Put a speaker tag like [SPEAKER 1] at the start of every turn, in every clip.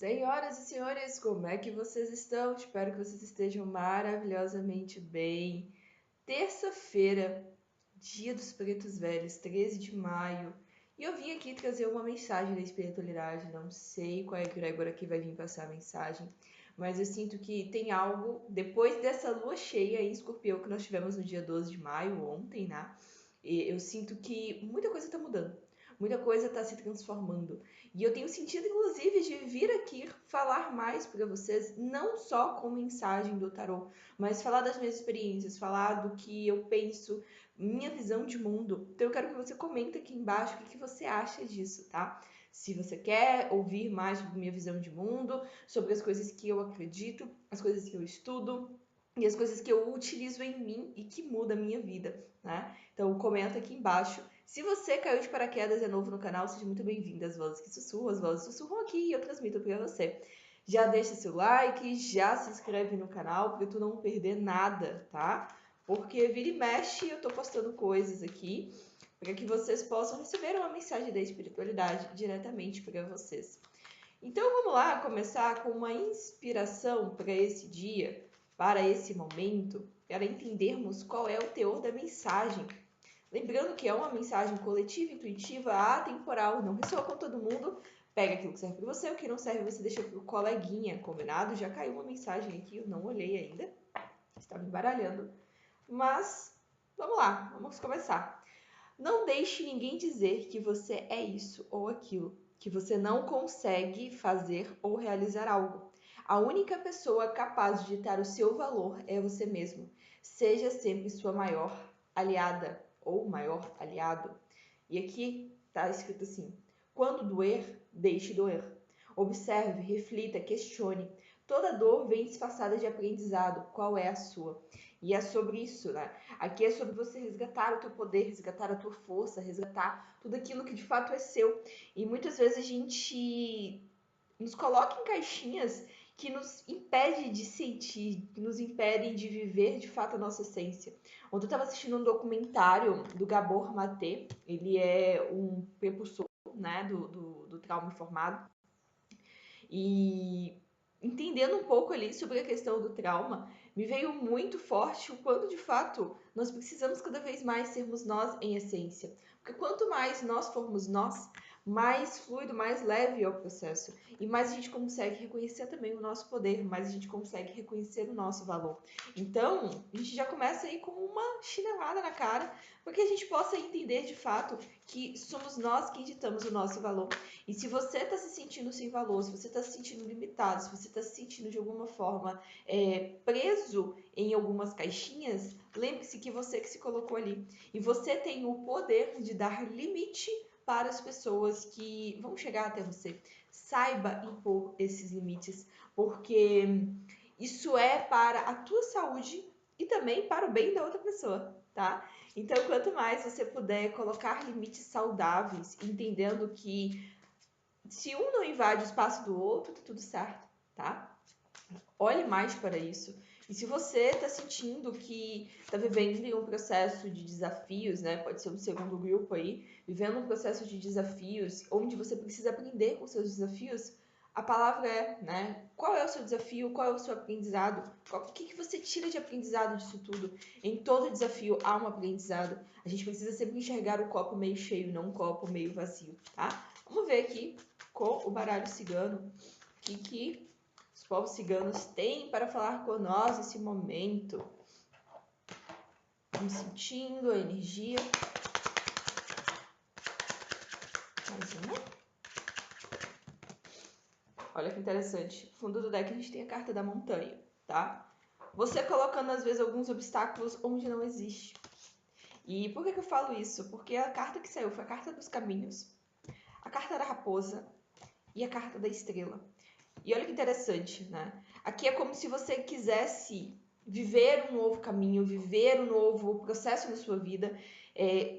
[SPEAKER 1] Senhoras e senhores, como é que vocês estão? Espero que vocês estejam maravilhosamente bem. Terça-feira, Dia dos Pretos Velhos, 13 de maio, e eu vim aqui trazer uma mensagem da espiritualidade. Não sei qual é a egrégora que vai vir passar a mensagem, mas eu sinto que tem algo, depois dessa lua cheia em Escorpião que nós tivemos no dia 12 de maio, ontem, né? E eu sinto que muita coisa está mudando, muita coisa está se transformando. E eu tenho sentido, inclusive, de vir aqui falar mais para vocês, não só com mensagem do tarô, mas falar das minhas experiências, falar do que eu penso, minha visão de mundo. Então eu quero que você comente aqui embaixo o que você acha disso, tá? Se você quer ouvir mais sobre minha visão de mundo, sobre as coisas que eu acredito, as coisas que eu estudo, e as coisas que eu utilizo em mim e que mudam a minha vida, né? Então comenta aqui embaixo. Se você caiu de paraquedas e é novo no canal, seja muito bem-vindo às Vozes que Sussurram. As Vozes sussurram aqui e eu transmito para você. Já deixa seu like, já se inscreve no canal para tu não perder nada, tá? Porque vira e mexe eu tô postando coisas aqui para que vocês possam receber uma mensagem da espiritualidade diretamente para vocês. Então vamos lá começar com uma inspiração para esse dia, para esse momento, para entendermos qual é o teor da mensagem. Lembrando que é uma mensagem coletiva, intuitiva, atemporal, não ressoa com todo mundo. Pega aquilo que serve para você, o que não serve você deixa para o coleguinha, combinado? Já caiu uma mensagem aqui, eu não olhei ainda, estava embaralhando. Mas vamos lá, vamos começar. Não deixe ninguém dizer que você é isso ou aquilo, que você não consegue fazer ou realizar algo. A única pessoa capaz de ditar o seu valor é você mesmo. Seja sempre sua maior aliada ou maior aliado. E aqui está escrito assim: quando doer, deixe doer. Observe, reflita, questione. Toda dor vem disfarçada de aprendizado. Qual é a sua? E é sobre isso, né? Aqui é sobre você resgatar o teu poder, resgatar a tua força, resgatar tudo aquilo que de fato é seu. E muitas vezes a gente nos coloca em caixinhas que nos impede de sentir, que nos impedem de viver de fato a nossa essência. Ontem eu estava assistindo um documentário do Gabor Maté, ele é um prepulsor, né, do trauma informado, e entendendo um pouco ali sobre a questão do trauma, me veio muito forte o quanto de fato nós precisamos cada vez mais sermos nós em essência. Porque quanto mais nós formos nós, mais fluido, mais leve é o processo. E mais a gente consegue reconhecer também o nosso poder, mais a gente consegue reconhecer o nosso valor. Então, a gente já começa aí com uma chinelada na cara, para que a gente possa entender de fato que somos nós que ditamos o nosso valor. E se você está se sentindo sem valor, se você está se sentindo limitado, se você está se sentindo de alguma forma preso em algumas caixinhas, lembre-se que você que se colocou ali. E você tem o poder de dar limite para as pessoas que vão chegar até você. Saiba impor esses limites, porque isso é para a tua saúde e também para o bem da outra pessoa, tá? Então, quanto mais você puder colocar limites saudáveis, entendendo que se um não invade o espaço do outro, tá tudo certo, tá? Olhe mais para isso. E se você está sentindo que está vivendo em um processo de desafios, né? Pode ser o segundo grupo aí, vivendo um processo de desafios, onde você precisa aprender com seus desafios, a palavra é, né? Qual é o seu desafio? Qual é o seu aprendizado? O que você tira de aprendizado disso tudo? Em todo desafio há um aprendizado. A gente precisa sempre enxergar o copo meio cheio, não o copo meio vazio, tá? Vamos ver aqui com o baralho cigano o que os povos ciganos têm para falar com nós nesse momento. Vamos sentindo a energia. Mais uma. Olha que interessante. No fundo do deck a gente tem a carta da montanha, tá? Você colocando às vezes alguns obstáculos onde não existe. E por que eu falo isso? Porque a carta que saiu foi a carta dos caminhos, a carta da raposa e a carta da estrela. E olha que interessante, né? Aqui é como se você quisesse viver um novo caminho, viver um novo processo na sua vida.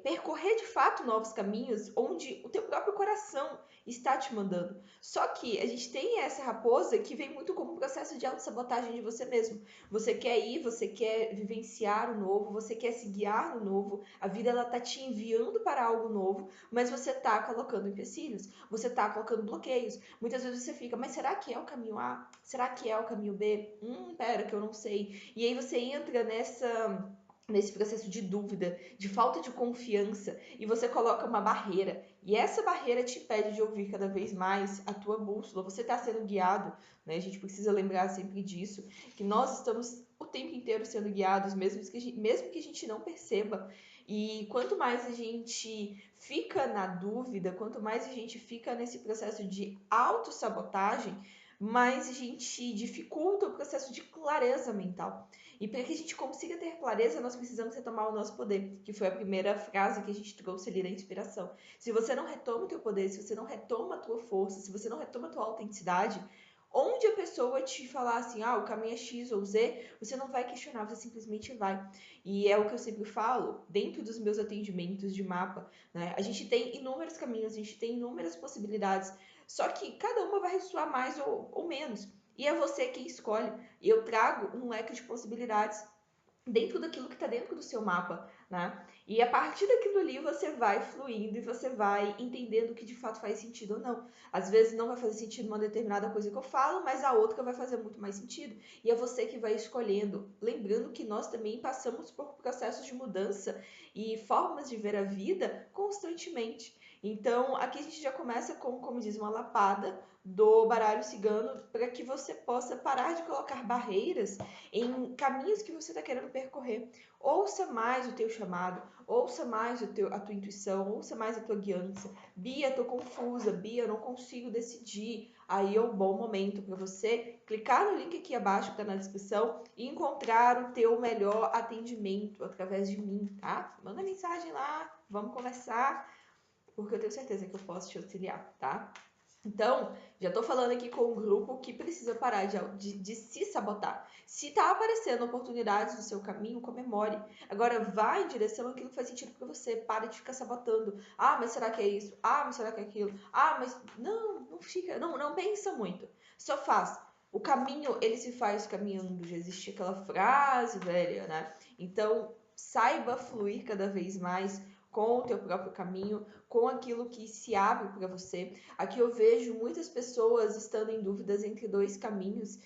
[SPEAKER 1] percorrer de fato novos caminhos onde o teu próprio coração está te mandando. Só que a gente tem essa raposa que vem muito como um processo de autossabotagem de você mesmo. Você quer ir, você quer vivenciar o novo, você quer se guiar no novo, a vida ela tá te enviando para algo novo, mas você tá colocando empecilhos, você tá colocando bloqueios. Muitas vezes você fica, mas será que é o caminho A? Será que é o caminho B? Pera, que eu não sei. E aí você entra nesse processo de dúvida, de falta de confiança, e você coloca uma barreira. E essa barreira te impede de ouvir cada vez mais a tua bússola. Você está sendo guiado, né? A gente precisa lembrar sempre disso, que nós estamos o tempo inteiro sendo guiados, mesmo que a gente não perceba. E quanto mais a gente fica na dúvida, quanto mais a gente fica nesse processo de autossabotagem, mais a gente dificulta o processo de clareza mental. E para que a gente consiga ter clareza, nós precisamos retomar o nosso poder, que foi a primeira frase que a gente trouxe ali da inspiração. Se você não retoma o teu poder, se você não retoma a tua força, se você não retoma a tua autenticidade, onde a pessoa te falar assim, o caminho é X ou Z, você não vai questionar, você simplesmente vai. E é o que eu sempre falo, dentro dos meus atendimentos de mapa, né? A gente tem inúmeros caminhos, a gente tem inúmeras possibilidades, só que cada uma vai ressoar mais ou menos. E é você quem escolhe. E eu trago um leque de possibilidades dentro daquilo que está dentro do seu mapa, né? E a partir daquilo ali você vai fluindo e você vai entendendo o que de fato faz sentido ou não. Às vezes não vai fazer sentido uma determinada coisa que eu falo, mas a outra vai fazer muito mais sentido. E é você que vai escolhendo. Lembrando que nós também passamos por processos de mudança e formas de ver a vida constantemente. Então, aqui a gente já começa com, como diz, uma lapada do baralho cigano para que você possa parar de colocar barreiras em caminhos que você está querendo percorrer. Ouça mais o teu chamado, ouça mais a tua intuição, ouça mais a tua guiança. Bia, tô confusa, Bia, eu não consigo decidir. Aí é um bom momento para você clicar no link aqui abaixo que está na descrição e encontrar o teu melhor atendimento através de mim, tá? Manda mensagem lá, vamos conversar, porque eu tenho certeza que eu posso te auxiliar, tá? Então, já tô falando aqui com um grupo que precisa parar de se sabotar. Se tá aparecendo oportunidades no seu caminho, comemore. Agora, vá em direção àquilo que faz sentido para você. Pare de ficar sabotando. Mas será que é isso? Mas será que é aquilo? Mas... Não fica... Não pensa muito. Só faz. O caminho, ele se faz caminhando. Já existe aquela frase velha, né? Então, saiba fluir cada vez mais com o teu próprio caminho, com aquilo que se abre para você. Aqui eu vejo muitas pessoas estando em dúvidas entre dois caminhos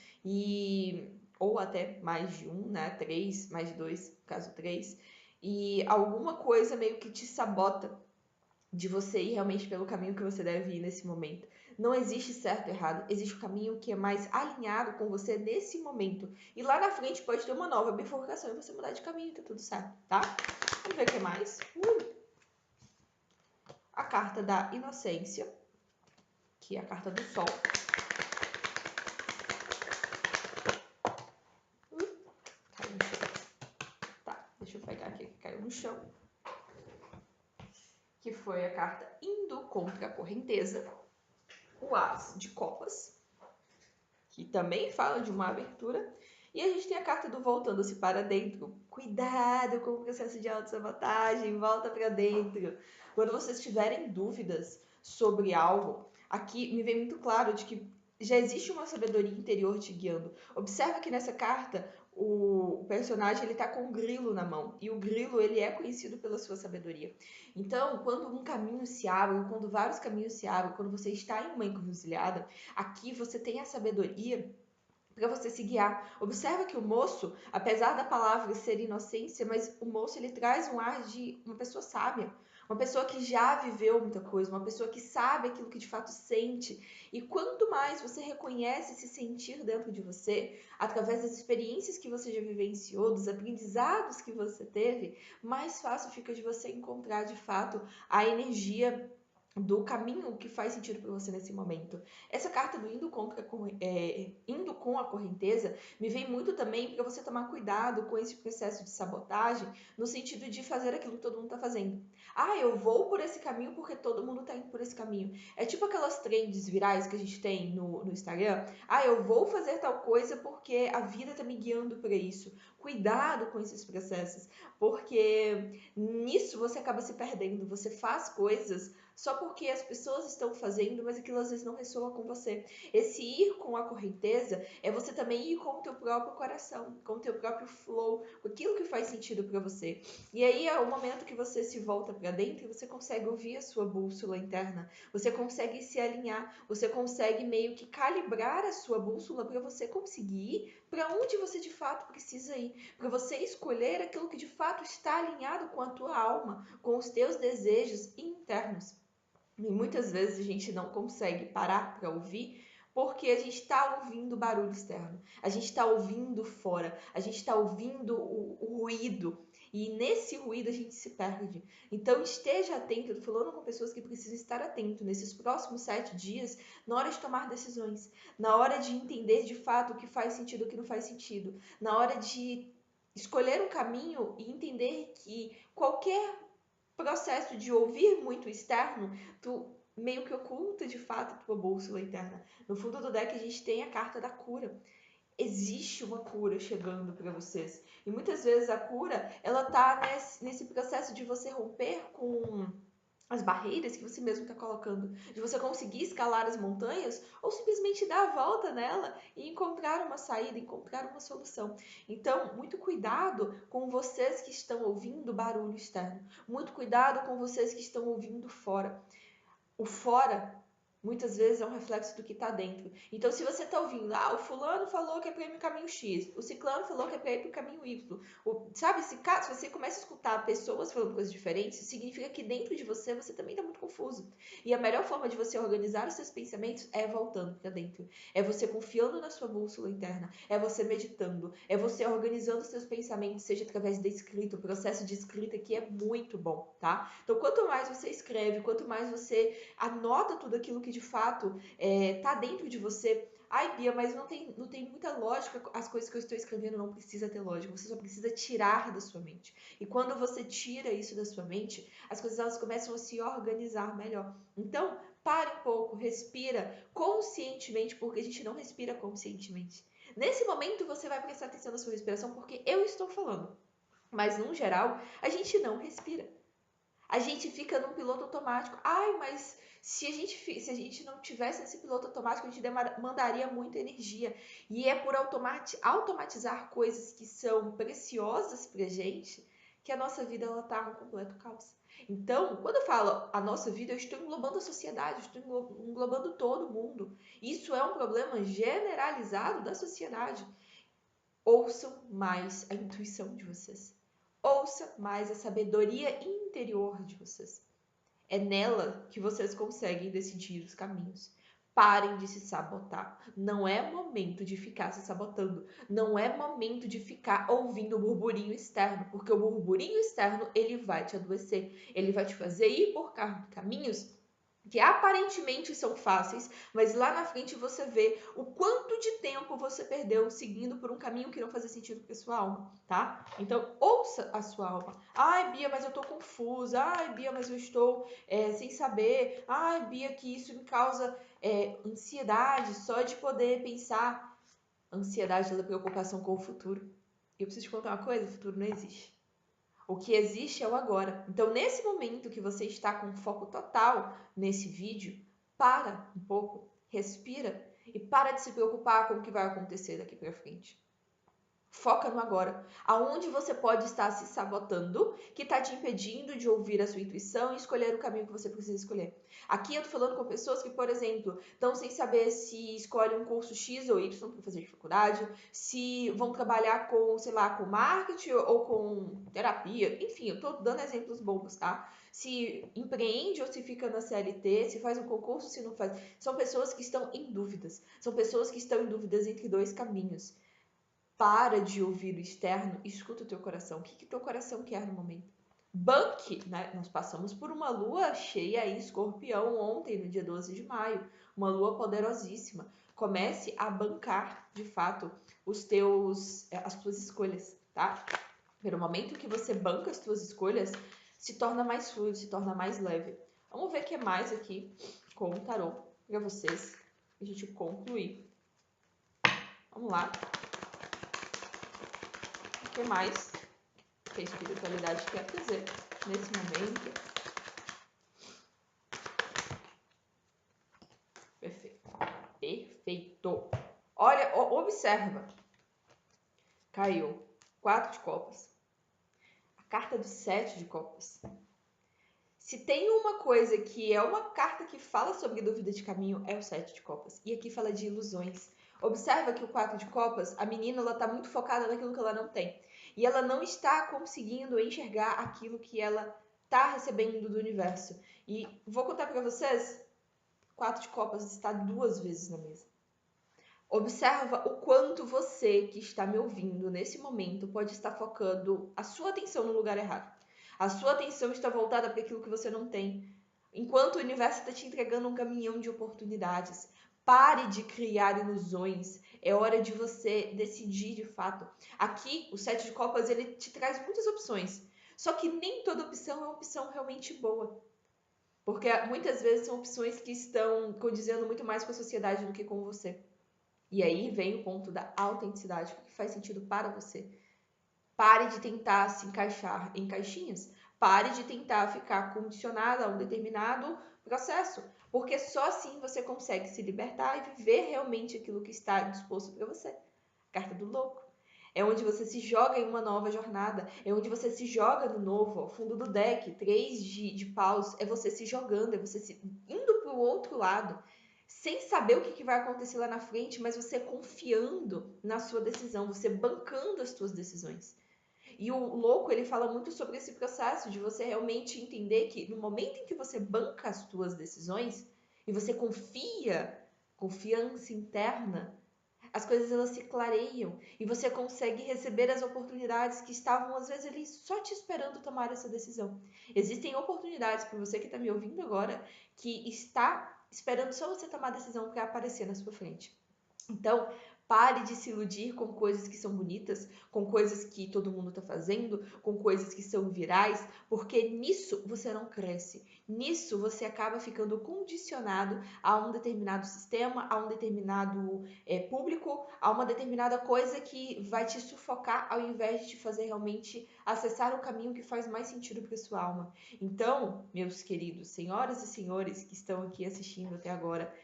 [SPEAKER 1] ou até mais de um, né? Três, mais de dois, caso três. E alguma coisa meio que te sabota de você ir realmente pelo caminho que você deve ir nesse momento. Não existe certo ou errado, existe o caminho que é mais alinhado com você nesse momento. E lá na frente pode ter uma nova bifurcação e você mudar de caminho e tá tudo certo, tá? Vamos ver o que mais. A carta da inocência, que é a carta do sol. Caiu no chão. Tá, deixa eu pegar aqui que caiu no chão. Que foi a carta indo contra a correnteza. O as de copas, que também fala de uma abertura. E a gente tem a carta do voltando-se para dentro. Cuidado com o processo de autossabotagem, volta para dentro. Quando vocês tiverem dúvidas sobre algo, aqui me vem muito claro de que já existe uma sabedoria interior te guiando. Observa que nessa carta o personagem ele tá com um grilo na mão e o grilo ele é conhecido pela sua sabedoria. Então, quando um caminho se abre, ou quando vários caminhos se abrem, quando você está em uma encruzilhada, aqui você tem a sabedoria para você se guiar. Observa que o moço, apesar da palavra ser inocência, mas o moço ele traz um ar de uma pessoa sábia, uma pessoa que já viveu muita coisa, uma pessoa que sabe aquilo que de fato sente. E quanto mais você reconhece esse sentir dentro de você, através das experiências que você já vivenciou, dos aprendizados que você teve, mais fácil fica de você encontrar de fato a energia do caminho que faz sentido para você nesse momento. Essa carta do indo com a correnteza me vem muito também para você tomar cuidado com esse processo de sabotagem, no sentido de fazer aquilo que todo mundo está fazendo. Ah, eu vou por esse caminho porque todo mundo está indo por esse caminho. É tipo aquelas trends virais que a gente tem no Instagram. Ah, eu vou fazer tal coisa porque a vida está me guiando para isso. Cuidado com esses processos, porque nisso você acaba se perdendo. Você faz coisas só porque as pessoas estão fazendo, mas aquilo às vezes não ressoa com você. Esse ir com a correnteza é você também ir com o teu próprio coração, com o teu próprio flow, com aquilo que faz sentido para você. E aí é o momento que você se volta para dentro e você consegue ouvir a sua bússola interna, você consegue se alinhar, você consegue meio que calibrar a sua bússola para você conseguir ir para onde você de fato precisa ir, para você escolher aquilo que de fato está alinhado com a tua alma, com os teus desejos internos. E muitas vezes a gente não consegue parar para ouvir porque a gente está ouvindo barulho externo, a gente está ouvindo fora, a gente está ouvindo o ruído. E nesse ruído a gente se perde. Então esteja atento, eu tô falando com pessoas que precisam estar atento nesses próximos 7 dias, na hora de tomar decisões, na hora de entender de fato o que faz sentido e o que não faz sentido, na hora de escolher um caminho e entender que qualquer processo de ouvir muito externo, tu meio que oculta de fato a tua bússola interna. No fundo do deck a gente tem a carta da cura. Existe uma cura chegando para vocês. E muitas vezes a cura, ela tá nesse processo de você romper com as barreiras que você mesmo está colocando, de você conseguir escalar as montanhas ou simplesmente dar a volta nela e encontrar uma saída, encontrar uma solução. Então, muito cuidado com vocês que estão ouvindo barulho externo, muito cuidado com vocês que estão ouvindo fora. O fora muitas vezes é um reflexo do que está dentro. Então, se você está ouvindo, o fulano falou que é para ir no caminho X, o ciclano falou que é para ir para o caminho Y, sabe, se você começa a escutar pessoas falando coisas diferentes, significa que dentro de você também está muito confuso. E a melhor forma de você organizar os seus pensamentos é voltando para dentro. É você confiando na sua bússola interna, é você meditando, é você organizando os seus pensamentos, seja através da escrita, o processo de escrita que é muito bom, tá? Então, quanto mais você escreve, quanto mais você anota tudo aquilo que de fato tá dentro de você. Ai, Bia, mas não tem muita lógica, as coisas que eu estou escrevendo não precisa ter lógica, você só precisa tirar da sua mente. E quando você tira isso da sua mente, as coisas elas começam a se organizar melhor. Então, pare um pouco, respira conscientemente, porque a gente não respira conscientemente. Nesse momento você vai prestar atenção na sua respiração, porque eu estou falando. Mas, no geral, a gente não respira. A gente fica num piloto automático. Ai, mas se a gente não tivesse esse piloto automático, a gente demandaria muita energia. E é por automatizar coisas que são preciosas pra gente que a nossa vida ela tá um completo caos. Então, quando eu falo a nossa vida, eu estou englobando a sociedade, eu estou englobando todo mundo. Isso é um problema generalizado da sociedade. Ouçam mais a intuição de vocês. Ouça mais a sabedoria interior de vocês. É nela que vocês conseguem decidir os caminhos. Parem de se sabotar. Não é momento de ficar se sabotando. Não é momento de ficar ouvindo o burburinho externo, porque o burburinho externo ele vai te adoecer. Ele vai te fazer ir por caminhos que aparentemente são fáceis, mas lá na frente você vê o quanto de tempo você perdeu seguindo por um caminho que não fazia sentido para sua alma, tá? Então, ouça a sua alma. Ai, Bia, mas eu tô confusa. Ai, Bia, mas eu estou sem saber. Ai, Bia, que isso me causa ansiedade só de poder pensar. Ansiedade da preocupação com o futuro. E eu preciso te contar uma coisa, o futuro não existe. O que existe é o agora. Então, nesse momento que você está com foco total nesse vídeo, para um pouco, respira e para de se preocupar com o que vai acontecer daqui para frente. Foca no agora. Aonde você pode estar se sabotando, que está te impedindo de ouvir a sua intuição e escolher o caminho que você precisa escolher. Aqui eu tô falando com pessoas que, por exemplo, estão sem saber se escolhem um curso X ou Y para fazer de faculdade, se vão trabalhar com, sei lá, com marketing ou com terapia. Enfim, eu tô dando exemplos bobos, tá? Se empreende ou se fica na CLT, se faz um concurso, se não faz. São pessoas que estão em dúvidas. São pessoas que estão em dúvidas entre dois caminhos. Para de ouvir o externo, escuta o teu coração. O que teu coração quer no momento? Banque, né? Nós passamos por uma lua cheia em Escorpião ontem, no dia 12 de maio. uma lua poderosíssima. Comece a bancar, de fato, as tuas escolhas, tá? Pelo momento que você banca as tuas escolhas, se torna mais fluido, se torna mais leve. Vamos ver o que mais aqui com o tarô para vocês, a gente concluir. Vamos lá. O que mais que a espiritualidade quer dizer nesse momento? Perfeito. Perfeito. Olha, observa. Caiu 4 de copas. A carta do 7 de copas. Se tem uma coisa que é uma carta que fala sobre dúvida de caminho, é o 7 de copas. E aqui fala de ilusões. Observa que o 4 de copas, a menina, ela tá muito focada naquilo que ela não tem. E ela não está conseguindo enxergar aquilo que ela tá recebendo do universo. E vou contar para vocês, 4 de copas está 2 vezes na mesa. Observa o quanto você que está me ouvindo nesse momento pode estar focando a sua atenção no lugar errado. A sua atenção está voltada para aquilo que você não tem, enquanto o universo está te entregando um caminhão de oportunidades. Pare de criar ilusões. É hora de você decidir de fato. Aqui, o 7 de copas, ele te traz muitas opções. Só que nem toda opção é uma opção realmente boa. Porque muitas vezes são opções que estão condizendo muito mais com a sociedade do que com você. E aí vem o ponto da autenticidade, o que faz sentido para você. Pare de tentar se encaixar em caixinhas. Pare de tentar ficar condicionada a um determinado processo, porque só assim você consegue se libertar e viver realmente aquilo que está disposto para você. Carta do louco. É onde você se joga em uma nova jornada, é onde você se joga no novo, ao fundo do deck, 3 de paus, é você se jogando, é você indo para o outro lado, sem saber o que vai acontecer lá na frente, mas você confiando na sua decisão, você bancando as suas decisões. E o louco, ele fala muito sobre esse processo de você realmente entender que no momento em que você banca as suas decisões e você confiança interna, as coisas elas se clareiam e você consegue receber as oportunidades que estavam às vezes ali só te esperando tomar essa decisão. Existem oportunidades para você que está me ouvindo agora que está esperando só você tomar a decisão para aparecer na sua frente. Então, pare de se iludir com coisas que são bonitas, com coisas que todo mundo está fazendo, com coisas que são virais, porque nisso você não cresce. Nisso você acaba ficando condicionado a um determinado sistema, a um determinado público, a uma determinada coisa que vai te sufocar ao invés de te fazer realmente acessar o caminho que faz mais sentido para sua alma. Então, meus queridos, senhoras e senhores que estão aqui assistindo até agora,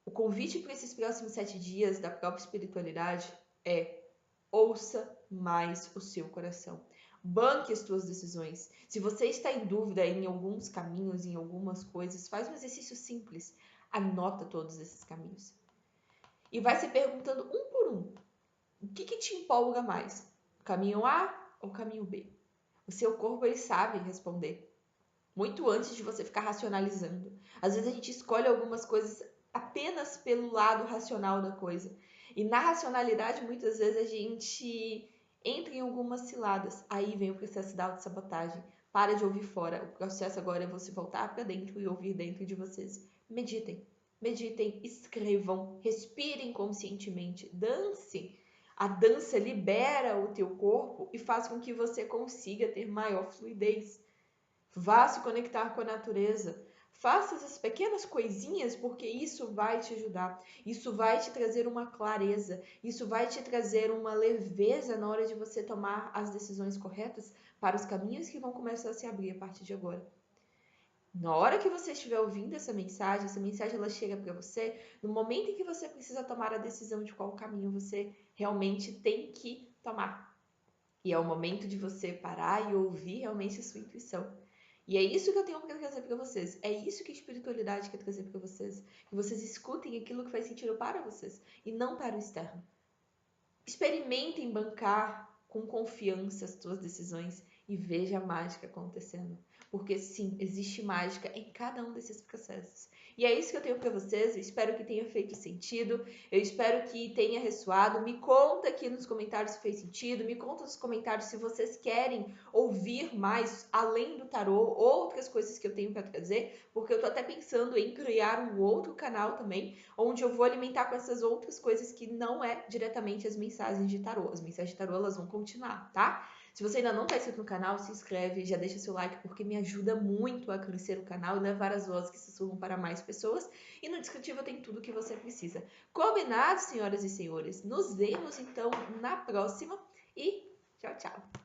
[SPEAKER 1] o convite para esses próximos 7 dias da própria espiritualidade é: ouça mais o seu coração. Banque as suas decisões. Se você está em dúvida em alguns caminhos, em algumas coisas, faz um exercício simples. Anota todos esses caminhos. E vai se perguntando um por um. O que te empolga mais? O caminho A ou o caminho B? O seu corpo, ele sabe responder. Muito antes de você ficar racionalizando. Às vezes a gente escolhe algumas coisas apenas pelo lado racional da coisa. E na racionalidade, muitas vezes a gente entra em algumas ciladas. Aí vem o processo da autossabotagem. Para de ouvir fora. O processo agora é você voltar para dentro e ouvir dentro de vocês. Meditem. Meditem, escrevam, respirem conscientemente, dancem. A dança libera o teu corpo e faz com que você consiga ter maior fluidez. Vá se conectar com a natureza. Faça essas pequenas coisinhas porque isso vai te ajudar. Isso vai te trazer uma clareza. Isso vai te trazer uma leveza na hora de você tomar as decisões corretas para os caminhos que vão começar a se abrir a partir de agora. Na hora que você estiver ouvindo essa mensagem ela chega para você no momento em que você precisa tomar a decisão de qual caminho você realmente tem que tomar. E é o momento de você parar e ouvir realmente a sua intuição. E é isso que eu tenho para trazer para vocês. É isso que a espiritualidade quer trazer para vocês. Que vocês escutem aquilo que faz sentido para vocês e não para o externo. Experimentem bancar com confiança as suas decisões e veja a mágica acontecendo. porque sim, existe mágica em cada um desses processos. E é isso que eu tenho para vocês, eu espero que tenha feito sentido, eu espero que tenha ressoado. Me conta aqui nos comentários se fez sentido, me conta nos comentários se vocês querem ouvir mais, além do tarô, outras coisas que eu tenho para trazer, porque eu tô até pensando em criar um outro canal também, onde eu vou alimentar com essas outras coisas que não é diretamente as mensagens de tarô. As mensagens de tarô, elas vão continuar, tá? Se você ainda não está inscrito no canal, se inscreve, já deixa seu like, porque me ajuda muito a crescer o canal e levar as vozes que sussurram para mais pessoas. E no descritivo tem tudo o que você precisa. Combinado, senhoras e senhores? Nos vemos então na próxima e tchau, tchau!